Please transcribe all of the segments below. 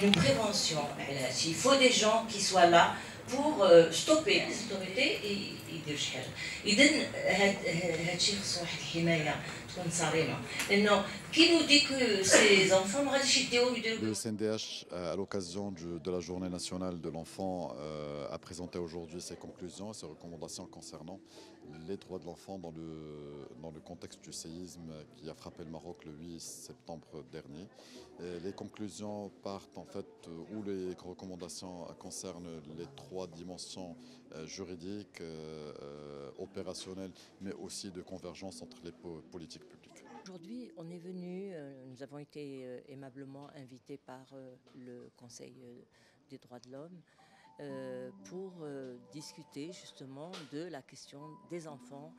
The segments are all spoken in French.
une prévention. Il faut des gens qui soient là pour stopper et يدير شي حاجه. اذا هذا الشيء خصو واحد الحمايه تكون صارمه لانه كي نو دي كو سي زونفون ما غاديش يديو Le CNDH, à l'occasion de la Journée nationale de l'enfant, a présenté aujourd'hui ses conclusions et ses recommandations concernant les droits de l'enfant dans le contexte du séisme qui a frappé le Maroc le 8 septembre dernier. Et les conclusions partent en fait, ou les recommandations concernent les trois dimensions juridiques, opérationnelles, mais aussi de convergence entre les politiques publiques. Aujourd'hui, on est venu, nous avons été aimablement invités par le Conseil des droits de l'homme pour discuter justement de la question des enfants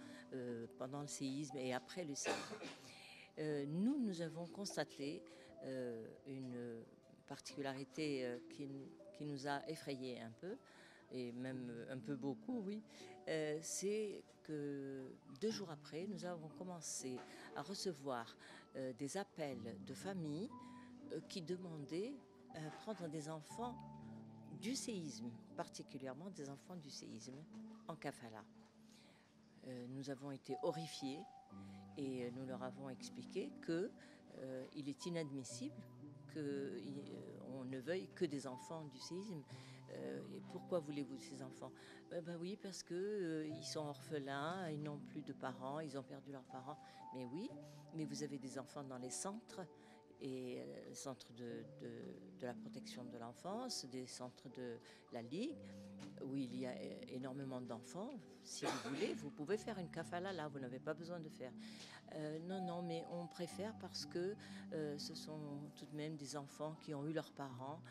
pendant le séisme et après le séisme. Nous avons constaté une particularité qui nous a effrayés un peu, et même un peu beaucoup, oui, c'est que 2 jours après, nous avons commencé à recevoir des appels de familles qui demandaient prendre des enfants du séisme, particulièrement des enfants du séisme en kafala. Nous avons été horrifiés et nous leur avons expliqué qu'il est inadmissible qu'on ne veuille que des enfants du séisme. Et pourquoi voulez-vous ces enfants? Oui, parce qu'ils sont orphelins, ils n'ont plus de parents, ils ont perdu leurs parents. Mais oui, mais vous avez des enfants dans les centres, et centres de la protection de l'enfance, des centres de la Ligue, où il y a énormément d'enfants. Si vous voulez, vous pouvez faire une kafala là, vous n'avez pas besoin de faire. Non, mais on préfère parce que ce sont tout de même des enfants qui ont eu leurs parents,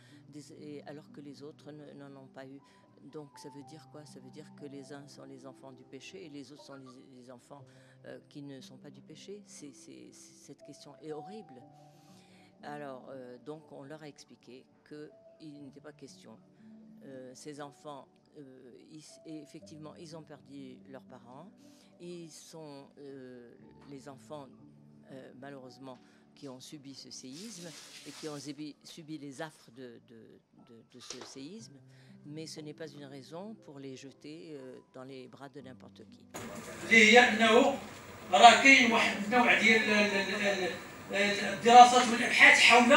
alors que les autres n'en ont pas eu. Donc ça veut dire quoi? Ça veut dire que les uns sont les enfants du péché et les autres sont les enfants qui ne sont pas du péché. Cette question est horrible. Alors, donc on leur a expliqué qu'il n'était pas question. Ces enfants, effectivement, ils ont perdu leurs parents. Ils sont les enfants, malheureusement, qui ont subi ce séisme et qui ont subi les affres de ce séisme. Mais ce n'est pas une raison pour les jeter dans les bras de n'importe qui. راه كاين واحد النوع ديال الدراسات والابحاث حول